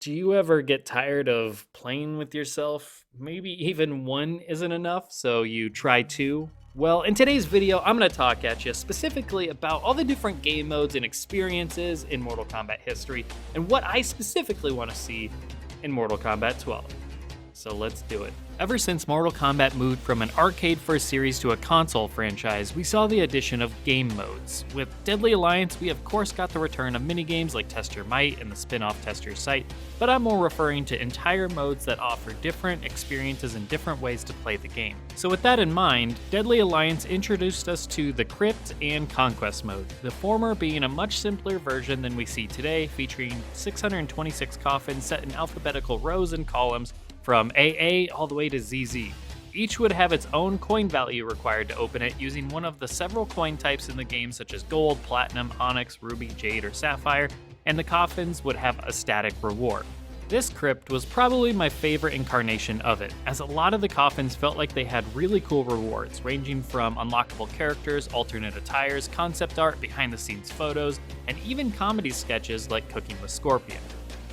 Do you ever get tired of playing with yourself? Maybe even one isn't enough, so you try two? Well, in today's video, I'm going to talk at you specifically about all the different game modes and experiences in Mortal Kombat history, and what I specifically want to see in Mortal Kombat 12. So let's do it. Ever since Mortal Kombat moved from an arcade-first series to a console franchise, we saw the addition of game modes. With Deadly Alliance, we of course got the return of minigames like Test Your Might and the spin-off Test Your Sight, but I'm more referring to entire modes that offer different experiences and different ways to play the game. So with that in mind, Deadly Alliance introduced us to the Crypt and Conquest mode, the former being a much simpler version than we see today, featuring 626 coffins set in alphabetical rows and columns from AA all the way to ZZ. Each would have its own coin value required to open it using one of the several coin types in the game such as gold, platinum, onyx, ruby, jade, or sapphire, and the coffins would have a static reward. This crypt was probably my favorite incarnation of it, as a lot of the coffins felt like they had really cool rewards, ranging from unlockable characters, alternate attires, concept art, behind-the-scenes photos, and even comedy sketches like Cooking with Scorpion.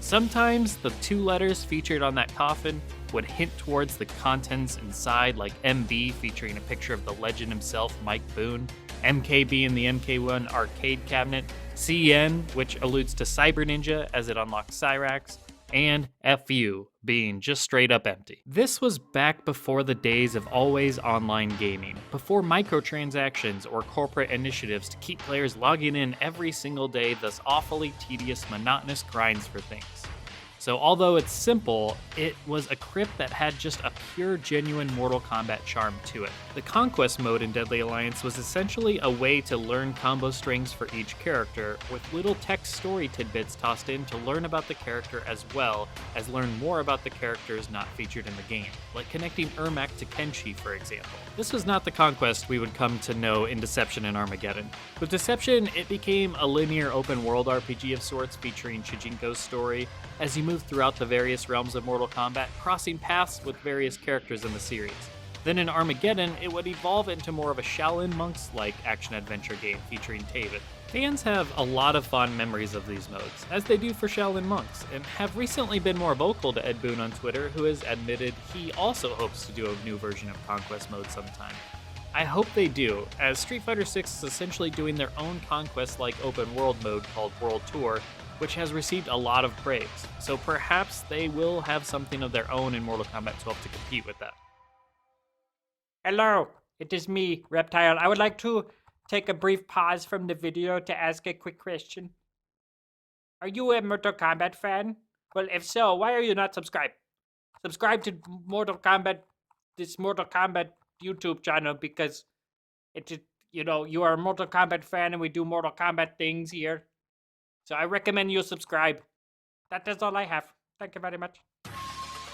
Sometimes the two letters featured on that coffin would hint towards the contents inside, like MB featuring a picture of the legend himself, Mike Boon, MK being the MK1 arcade cabinet, CN, which alludes to Cyber Ninja as it unlocks Cyrax, and FU being just straight up empty. This was back before the days of always online gaming, before microtransactions or corporate initiatives to keep players logging in every single day, thus awfully tedious, monotonous grinds for things. So although it's simple, it was a crypt that had just a pure, genuine Mortal Kombat charm to it. The Conquest mode in Deadly Alliance was essentially a way to learn combo strings for each character, with little text story tidbits tossed in to learn about the character as well as learn more about the characters not featured in the game, like connecting Ermac to Kenshi, for example. This was not the Conquest we would come to know in Deception and Armageddon. With Deception, it became a linear open-world RPG of sorts featuring Shijinko's story, as you move throughout the various realms of Mortal Kombat, crossing paths with various characters in the series. Then in Armageddon, it would evolve into more of a Shaolin Monks-like action-adventure game featuring Taven. Fans have a lot of fond memories of these modes, as they do for Shaolin Monks, and have recently been more vocal to Ed Boon on Twitter, who has admitted he also hopes to do a new version of Conquest mode sometime. I hope they do, as Street Fighter VI is essentially doing their own Conquest-like open world mode called World Tour, which has received a lot of praise, so perhaps they will have something of their own in Mortal Kombat 12 to compete with that. Hello, it is me, Reptile. I would like to take a brief pause from the video to ask a quick question. Are you a Mortal Kombat fan? Well, if so, why are you not subscribed? Subscribe to this Mortal Kombat YouTube channel, because you are a Mortal Kombat fan and we do Mortal Kombat things here. So I recommend you subscribe. That is all I have. Thank you very much.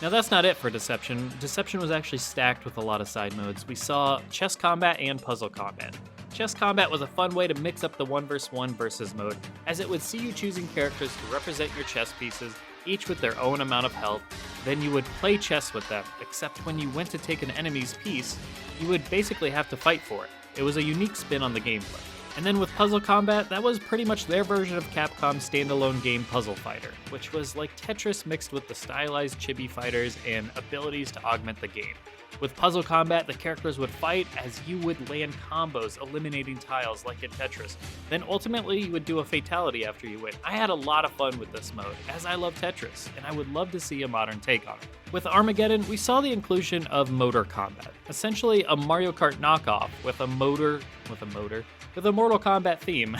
Now that's not it for Deception. Deception was actually stacked with a lot of side modes. We saw chess combat and puzzle combat. Chess combat was a fun way to mix up the 1v1 versus mode, as it would see you choosing characters to represent your chess pieces, each with their own amount of health. Then you would play chess with them, except when you went to take an enemy's piece, you would basically have to fight for it. It was a unique spin on the gameplay. And then with Puzzle Combat, that was pretty much their version of Capcom's standalone game Puzzle Fighter, which was like Tetris mixed with the stylized chibi fighters and abilities to augment the game. With Puzzle Combat, the characters would fight as you would land combos, eliminating tiles like in Tetris. Then ultimately, you would do a fatality after you win. I had a lot of fun with this mode, as I love Tetris, and I would love to see a modern take on it. With Armageddon, we saw the inclusion of Motor Combat, essentially a Mario Kart knockoff with a Mortal Kombat theme.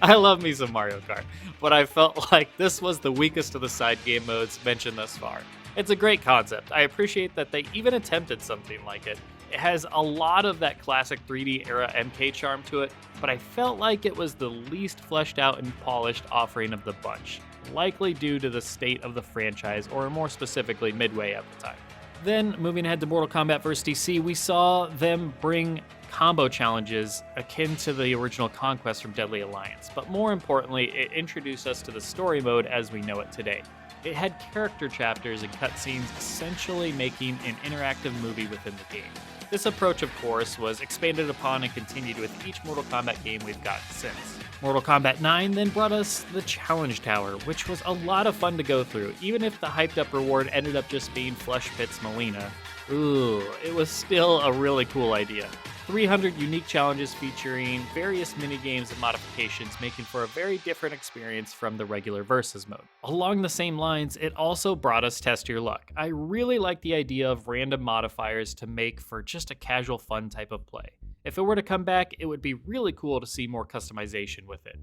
I love me some Mario Kart, but I felt like this was the weakest of the side game modes mentioned thus far. It's a great concept. I appreciate that they even attempted something like it. It has a lot of that classic 3D era MK charm to it, but I felt like it was the least fleshed out and polished offering of the bunch, likely due to the state of the franchise, or more specifically Midway at the time. Then, moving ahead to Mortal Kombat vs. DC, we saw them bring combo challenges akin to the original Conquest from Deadly Alliance, but more importantly, it introduced us to the story mode as we know it today. It had character chapters and cutscenes, essentially making an interactive movie within the game. This approach, of course, was expanded upon and continued with each Mortal Kombat game we've gotten since. Mortal Kombat 9 then brought us the Challenge Tower, which was a lot of fun to go through, even if the hyped up reward ended up just being Flesh Pits Molina. Ooh, it was still a really cool idea. 300 unique challenges featuring various minigames and modifications, making for a very different experience from the regular Versus mode. Along the same lines, it also brought us Test Your Luck. I really like the idea of random modifiers to make for just a casual fun type of play. If it were to come back, it would be really cool to see more customization with it.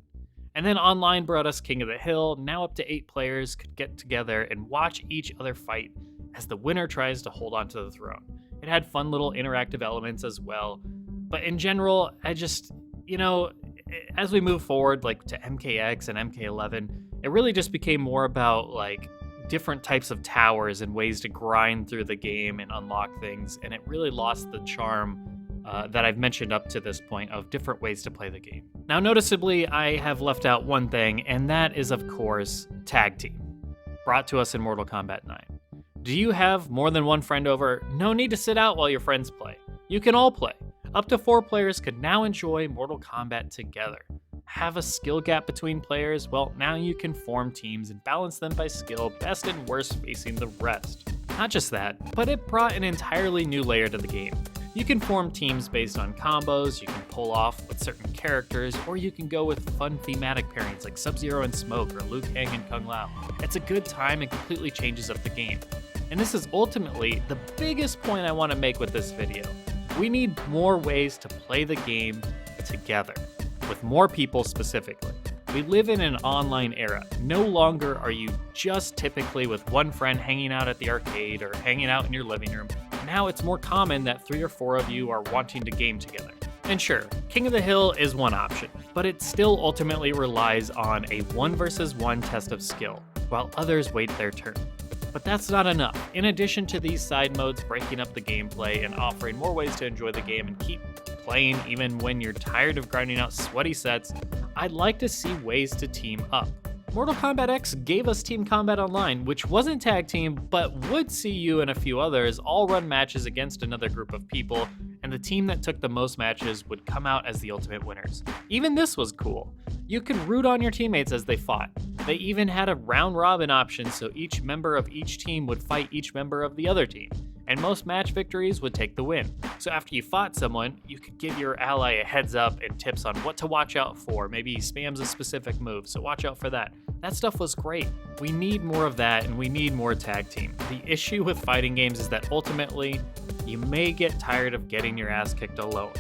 And then online brought us King of the Hill. Now up to 8 players could get together and watch each other fight as the winner tries to hold on to the throne. It had fun little interactive elements as well. But in general, I just, as we move forward like to MKX and MK11, it really just became more about like different types of towers and ways to grind through the game and unlock things. And it really lost the charm that I've mentioned up to this point of different ways to play the game. Now, noticeably, I have left out one thing, and that is, of course, Tag Team, brought to us in Mortal Kombat 9. Do you have more than one friend over? No need to sit out while your friends play. You can all play. Up to 4 players could now enjoy Mortal Kombat together. Have a skill gap between players? Well, now you can form teams and balance them by skill, best and worst facing the rest. Not just that, but it brought an entirely new layer to the game. You can form teams based on combos, you can pull off with certain characters, or you can go with fun thematic pairings like Sub-Zero and Smoke or Liu Kang and Kung Lao. It's a good time and completely changes up the game. And this is ultimately the biggest point I want to make with this video. We need more ways to play the game together, with more people specifically. We live in an online era. No longer are you just typically with one friend hanging out at the arcade or hanging out in your living room. Now it's more common that 3 or 4 of you are wanting to game together. And sure, King of the Hill is one option, but it still ultimately relies on a 1 versus 1 test of skill, while others wait their turn. But that's not enough. In addition to these side modes breaking up the gameplay and offering more ways to enjoy the game and keep playing even when you're tired of grinding out sweaty sets, I'd like to see ways to team up. Mortal Kombat X gave us Team Combat Online, which wasn't tag team, but would see you and a few others all run matches against another group of people, and the team that took the most matches would come out as the ultimate winners. Even this was cool. You could root on your teammates as they fought. They even had a round robin option, so each member of each team would fight each member of the other team, and most match victories would take the win. So after you fought someone, you could give your ally a heads up and tips on what to watch out for. Maybe he spams a specific move, so watch out for that. That stuff was great. We need more of that, and we need more tag team. The issue with fighting games is that ultimately, you may get tired of getting your ass kicked alone.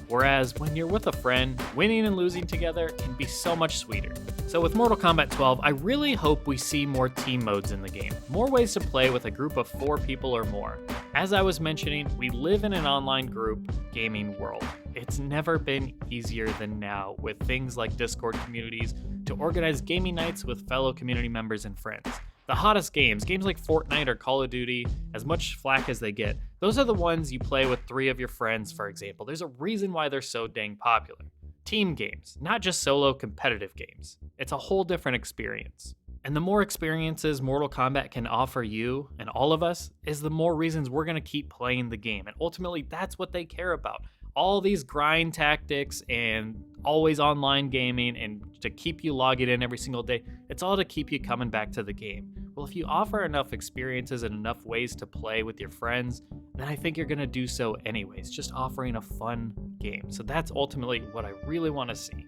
Whereas when you're with a friend, winning and losing together can be so much sweeter. So with Mortal Kombat 12, I really hope we see more team modes in the game, more ways to play with a group of 4 people or more. As I was mentioning, we live in an online group gaming world. It's never been easier than now with things like Discord communities to organize gaming nights with fellow community members and friends. The hottest games like Fortnite or Call of Duty, as much flack as they get, those are the ones you play with 3 of your friends, for example. There's a reason why they're so dang popular. Team games, not just solo competitive games. It's a whole different experience. And the more experiences Mortal Kombat can offer you and all of us is the more reasons we're going to keep playing the game. And ultimately, that's what they care about. All these grind tactics and always online gaming and to keep you logging in every single day, it's all to keep you coming back to the game. Well, if you offer enough experiences and enough ways to play with your friends, then I think you're going to do so anyways, just offering a fun game. So that's ultimately what I really want to see.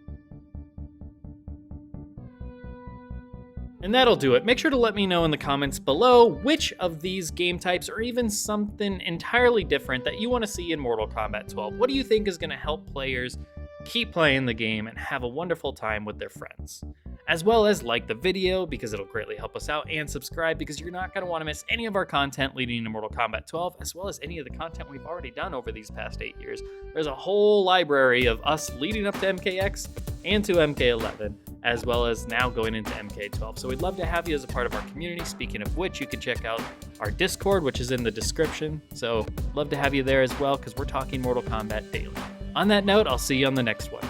And that'll do it. Make sure to let me know in the comments below which of these game types or even something entirely different that you want to see in Mortal Kombat 12. What do you think is going to help players keep playing the game and have a wonderful time with their friends? As well as like the video because it'll greatly help us out, and subscribe because you're not going to want to miss any of our content leading into Mortal Kombat 12, as well as any of the content we've already done over these past 8 years. There's a whole library of us leading up to MKX and to MK11, as well as now going into MK12. So we'd love to have you as a part of our community. Speaking of which, you can check out our Discord, which is in the description. So love to have you there as well, because we're talking Mortal Kombat daily. On that note, I'll see you on the next one.